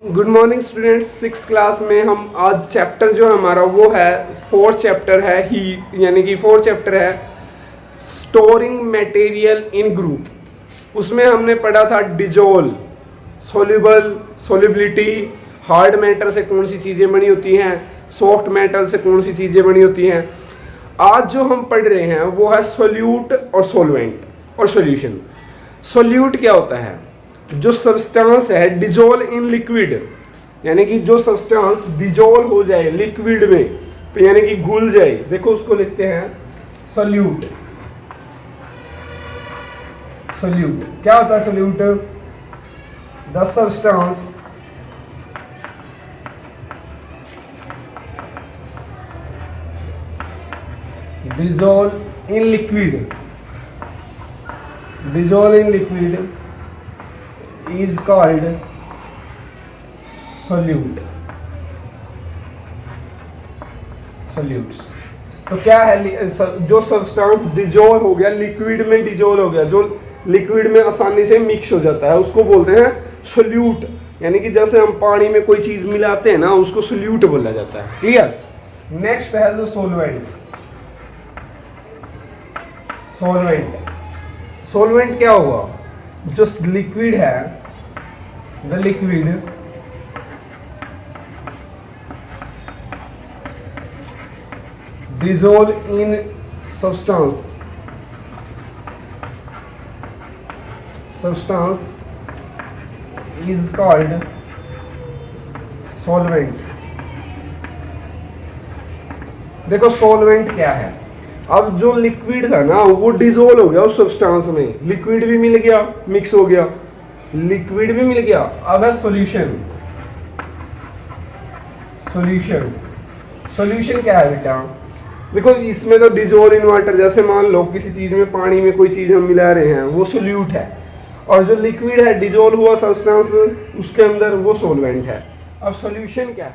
Good morning students. 6 class में हम आज चैप्टर जो हमारा वो है 4th चैप्टर है ही, यानी कि 4th चैप्टर है स्टोरिंग मटेरियल इन ग्रुप। उसमें हमने पढ़ा था dissolve, soluble, solubility, hard matter से कौन सी चीज़ें बनी होती हैं, सॉफ्ट मेटल से कौन सी चीज़ें बनी होती हैं। आज जो हम पढ़ रहे हैं वो है सोल्यूट और सोलवेंट और सॉल्यूशन। सोल्यूट क्या होता है? जो सब्सटेंस है डिजोल इन लिक्विड, यानी कि जो सब्सटेंस डिजोल हो जाए लिक्विड में, तो यानी कि घुल जाए, देखो उसको लिखते हैं सोल्यूट। सोल्यूट क्या होता है? Solute the substance dissolve in liquid is called solute। Solutes तो क्या है? जो सब्सटेंस डिजोल्व हो गया लिक्विड में, डिजोल्व हो गया, जो लिक्विड में आसानी से मिक्स हो जाता है, उसको बोलते हैं सोल्यूट। यानी कि जैसे हम पानी में कोई चीज मिलाते हैं ना, उसको सोल्यूट बोला जाता है। क्लियर? नेक्स्ट है जो सोलवेंट। सोलवेंट क्या हुआ? जो लिक्विड है, the liquid dissolve in substance is called solvent। देखो सोलवेंट क्या है? अब जो लिक्विड था ना वो डिसोल्व हो गया उस सब्सटेंस में, लिक्विड भी मिल गया, मिक्स हो गया, लिक्विड भी मिल गया। अब है सॉल्यूशन। सॉल्यूशन क्या है बेटा? देखो इसमें तो डिसोल्व इन वाटर, जैसे मान लो किसी चीज में, पानी में कोई चीज हम मिला रहे हैं, वो सोल्यूट है, और जो लिक्विड है डिसोल्व हुआ सब्सटेंस उसके अंदर, वो सोलवेंट है। अब सॉल्यूशन क्या है?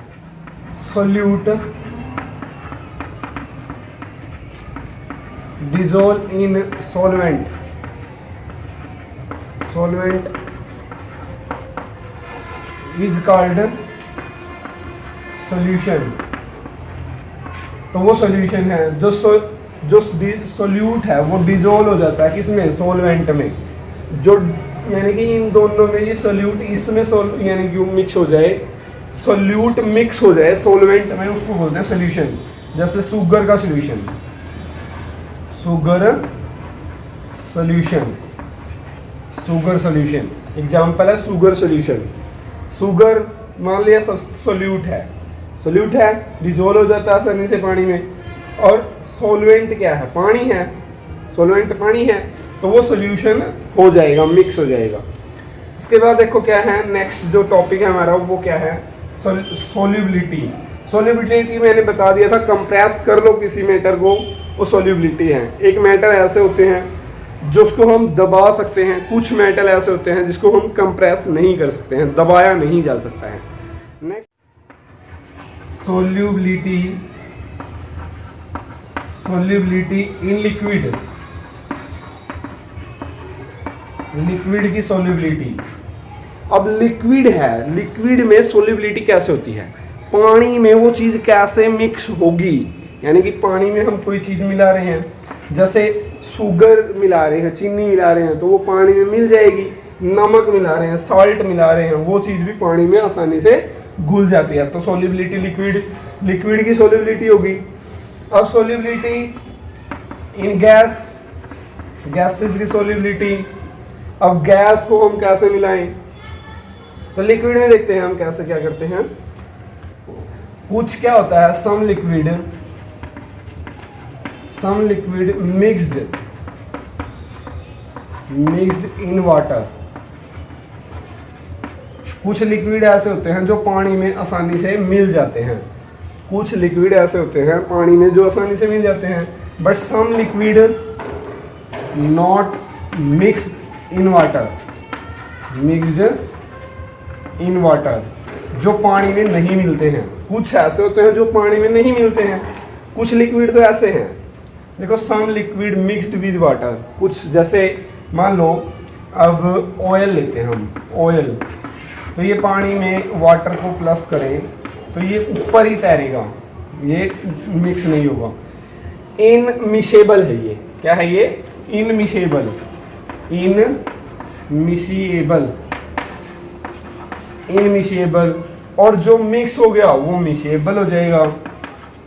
Solute dissolve in solvent is called solution। तो वो सॉल्यूशन है। जो सोल्यूट है वो डिसोल्व हो जाता है किसमें? सोलवेंट में। जो यानी कि इन दोनों में ये सोल्यूट इसमें यानी कि मिक्स हो जाए, सोल्यूट मिक्स हो जाए सोलवेंट में, उसको बोलते हैं सॉल्यूशन। जैसे शुगर का सॉल्यूशन, शुगर सॉल्यूशन एग्जांपल है शुगर सॉल्यूशन। शुगर मान लिया सोल्यूट है, डिसोल्व हो जाता है आसानी से पानी में, और सोलवेंट क्या है? पानी है, सोलवेंट पानी है, तो वो सॉल्यूशन हो जाएगा, मिक्स हो जाएगा। इसके बाद देखो क्या है नेक्स्ट जो टॉपिक है हमारा, वो क्या है? सोल्युबिलिटी मैंने बता दिया था, कंप्रेस कर लो किसी मैटर को, वो सोल्युबिलिटी है। एक मैटर ऐसे होते हैं जिसको हम दबा सकते हैं, कुछ मेटल ऐसे होते हैं जिसको हम कंप्रेस नहीं कर सकते हैं, दबाया नहीं जा सकता है। नेक्स्ट सोल्युबिलिटी इन लिक्विड की सोल्युबिलिटी। अब लिक्विड है, लिक्विड में सोल्युबिलिटी कैसे होती है? पानी में वो चीज़ कैसे मिक्स होगी? यानी कि पानी में हम कोई चीज़ मिला रहे हैं, जैसे शुगर मिला रहे हैं, चीनी मिला रहे हैं, तो वो पानी में मिल जाएगी। नमक मिला रहे हैं, सॉल्ट मिला रहे हैं, वो चीज़ भी पानी में आसानी से घुल जाती है। तो सोल्युबिलिटी लिक्विड की सोल्युबिलिटी होगी। अब सोल्युबिलिटी इन गैसेस की सोल्युबिलिटी। अब गैस को हम कैसे मिलाएं? तो लिक्विड में देखते हैं हम कैसे क्या करते हैं। कुछ क्या होता है, सम लिक्विड मिक्स्ड इन वाटर। कुछ लिक्विड ऐसे होते हैं जो पानी में आसानी से मिल जाते हैं, कुछ लिक्विड ऐसे होते हैं पानी में जो आसानी से मिल जाते हैं। But some liquid not mixed in water, जो पानी में नहीं मिलते हैं। कुछ ऐसे होते हैं जो पानी में नहीं मिलते हैं, कुछ लिक्विड तो ऐसे हैं। देखो सम लिक्विड मिक्स्ड विद वाटर, कुछ जैसे मान लो अब ऑयल लेते हैं हम, ऑयल, तो तो ये पानी में वाटर को प्लस करें तो ये ऊपर ही तैरेगा, ये मिक्स नहीं होगा। इनमिसेबल है ये, क्या है ये? Immiscible, immiscible, immiscible. और जो मिक्स हो गया वो मिसेबल हो जाएगा,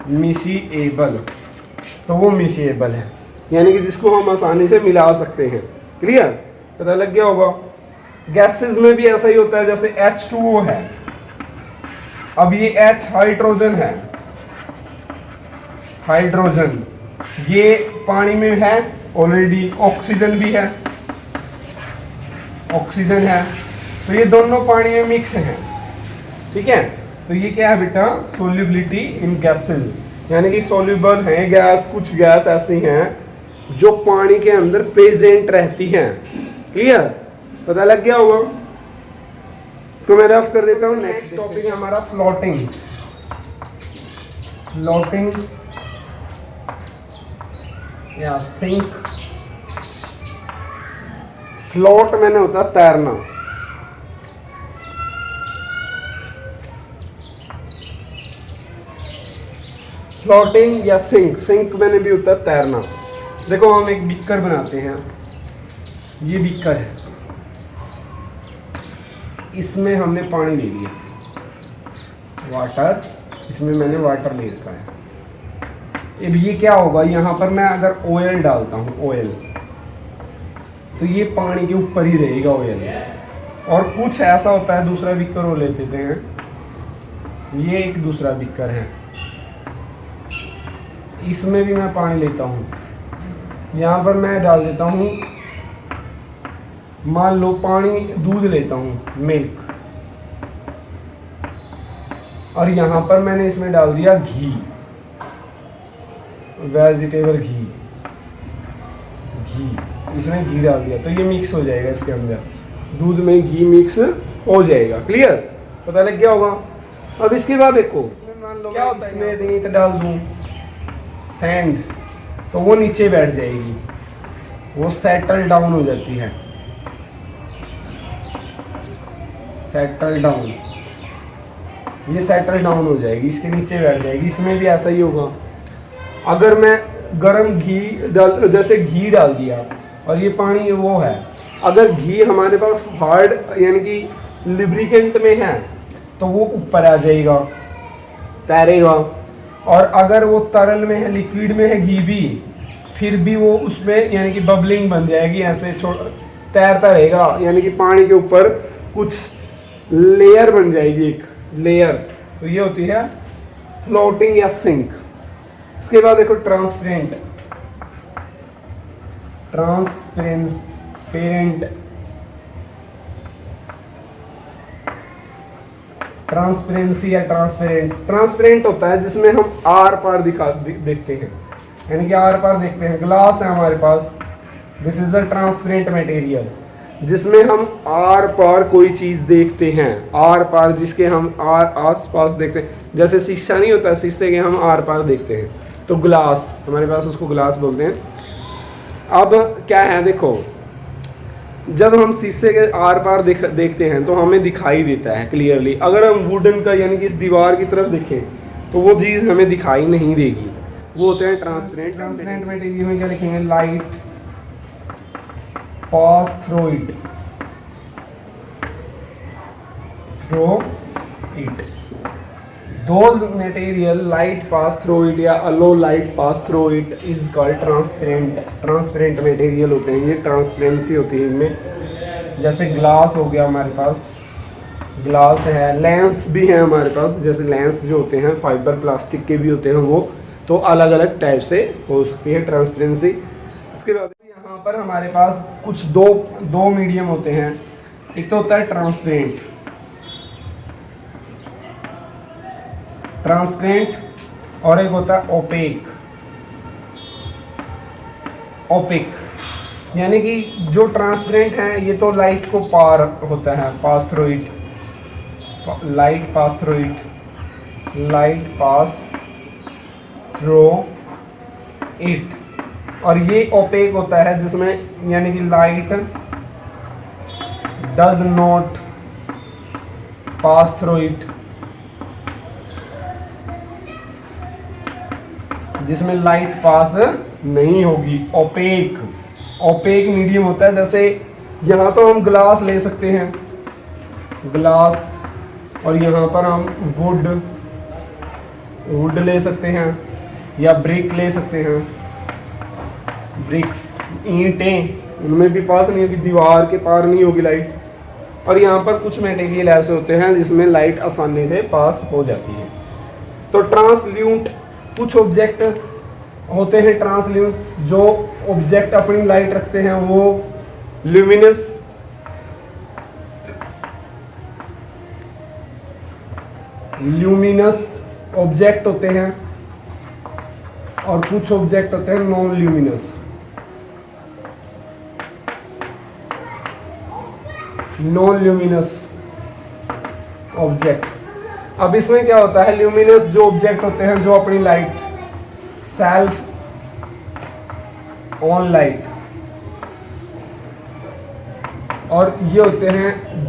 मिसेबल, तो वो मिसेबल है, यानी कि जिसको हम आसानी से मिला सकते हैं। क्लियर? पता लग गया होगा। गैसेस में भी ऐसा ही होता है, जैसे H2O है, अब ये H हाइड्रोजन है, हाइड्रोजन ये पानी में है ऑलरेडी, ऑक्सीजन भी है, ऑक्सीजन है, तो ये दोनों पानी में मिक्स हैं। ठीक है, तो ये क्या है बेटा? सोल्युबिलिटी इन गैसेस, यानी कि सोल्यूबल है गैस। कुछ गैस ऐसी हैं जो पानी के अंदर प्रेजेंट रहती हैं। क्लियर? पता लग गया होगा। इसको मैं रफ कर देता हूँ। नेक्स्ट टॉपिक है हमारा फ्लोटिंग। फ्लोटिंग या सिंक। फ्लोट मैंने होता तैरना, फ्लोटिंग या सिंक। सिंक मैंने भी होता तैरना। देखो हम एक बीकर बनाते हैं, ये बीकर है, इसमें हमने पानी ले लिया, वाटर, इसमें मैंने वाटर ले रखा है। अब ये क्या होगा, यहाँ पर मैं अगर ऑयल डालता हूँ, ऑयल, तो ये पानी के ऊपर ही रहेगा ऑयल। और कुछ ऐसा होता है, दूसरा बीकर वो ले लेते हैं, ये एक दूसरा बीकर है, इसमें भी मैं पानी लेता हूँ, यहाँ पर मैं डाल देता हूँ, मान लो पानी, दूध लेता हूँ, मिल्क, और यहाँ पर मैंने इसमें डाल दिया घी, वेजिटेबल घी, घी, इसमें घी डाल दिया, तो ये मिक्स हो जाएगा इसके अंदर, दूध में घी मिक्स हो जाएगा। क्लियर? पता लग गया होगा। अब इसके बाद देखो, मान लो क्या होता है, इसमें रेत डाल दूँ, सैंड, तो वो नीचे बैठ जाएगी, वो सेटल डाउन हो जाती है, सेटल डाउन, ये सेटल डाउन हो जाएगी, इसके नीचे बैठ जाएगी। इसमें भी ऐसा ही होगा। अगर मैं गरम घी डाल, जैसे घी डाल दिया और ये पानी वो है, अगर घी हमारे पास हार्ड यानी कि लिब्रिकेंट में है तो वो ऊपर आ जाएगा, तैरेगा। और अगर वो तरल में है, लिक्विड में है घी भी, फिर भी वो उसमें यानी कि बबलिंग बन जाएगी, ऐसे तैरता रहेगा, यानी कि पानी के ऊपर कुछ लेयर बन जाएगी, एक लेयर। तो ये होती है फ्लोटिंग या सिंक। इसके बाद देखो ट्रांसपेरेंट, ट्रांसपेरेंट, ट्रांसपेरेंसी या ट्रांसपेरेंट। ट्रांसपेरेंट होता है जिसमें हम आर पार देखते हैं, यानी कि आर पार देखते हैं। ग्लास है हमारे पास, this is the transparent material, जिसमें हम आर पार कोई चीज़ देखते हैं, आर पार जिसके हम आस पास देखते हैं। जैसे शीशा नहीं होता, शीशे के हम आर पार देखते हैं, तो ग्लास हमारे पास, उसको ग्लास बोलते हैं। अब क्या है, देखो जब हम शीशे के आर पार देखते हैं तो हमें दिखाई देता है क्लियरली। अगर हम वुडन का यानी कि इस दीवार की तरफ देखें तो वो चीज़ हमें दिखाई नहीं देगी। वो होते हैं ट्रांसपेरेंट। ट्रांसपेरेंट मटेरियल में क्या लिखेंगे? Light pass through it, through it, those material light pass through it या allow light pass through it is called transparent। Transparent material होते हैं ये, ट्रांसपेरेंसी होती है इनमें। जैसे ग्लास हो गया हमारे पास, ग्लास है, लेंस भी है हमारे पास, जैसे लेंस जो होते हैं फाइबर प्लास्टिक के भी होते हैं वो, तो अलग अलग टाइप से हो सकती है ट्रांसपेरेंसी। इसके बाद यहाँ पर हमारे पास कुछ दो मीडियम होते हैं। एक तो होता है ट्रांसपेरेंट, ट्रांसपेरेंट, और एक होता है ओपेक। ओपेक यानी कि जो ट्रांसपेरेंट है ये तो लाइट को पार होता है, pass through it, light pass through it, light pass through it. और ये ओपेक होता है जिसमें यानी कि light does not pass through it, जिसमें लाइट पास नहीं होगी। ओपेक, ओपेक मीडियम होता है, जैसे यहाँ तो हम ग्लास ले सकते हैं, ग्लास, और यहाँ पर हम वुड ले सकते हैं, या ब्रिक ले सकते हैं, ब्रिक्स, ईंटें, उनमें भी पास नहीं होगी, दीवार के पार नहीं होगी लाइट। और यहाँ पर कुछ मटेरियल ऐसे होते हैं जिसमें लाइट आसानी से पास हो जाती है। तो ट्रांसल्यूट, कुछ ऑब्जेक्ट होते हैं ट्रांसल्यूट, जो ऑब्जेक्ट अपनी लाइट रखते हैं वो ल्यूमिनस, ऑब्जेक्ट होते हैं, और कुछ ऑब्जेक्ट होते हैं नॉन ल्यूमिनस, ऑब्जेक्ट। अब इसमें क्या होता है, ल्यूमिनस जो ऑब्जेक्ट होते हैं जो अपनी लाइट सेल्फ ऑन लाइट, और ये होते हैं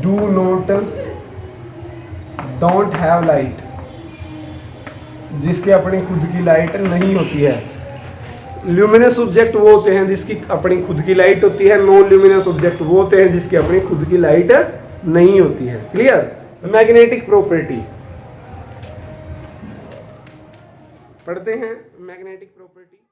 डोंट हैव लाइट, जिसकी अपनी खुद की लाइट नहीं होती है। ल्यूमिनस ऑब्जेक्ट वो होते हैं जिसकी अपनी खुद की लाइट होती है, नॉन ल्यूमिनस ऑब्जेक्ट वो होते हैं जिसकी अपनी खुद की लाइट नहीं होती है। क्लियर? मैग्नेटिक प्रॉपर्टी पढ़ते हैं, मैग्नेटिक प्रॉपर्टी।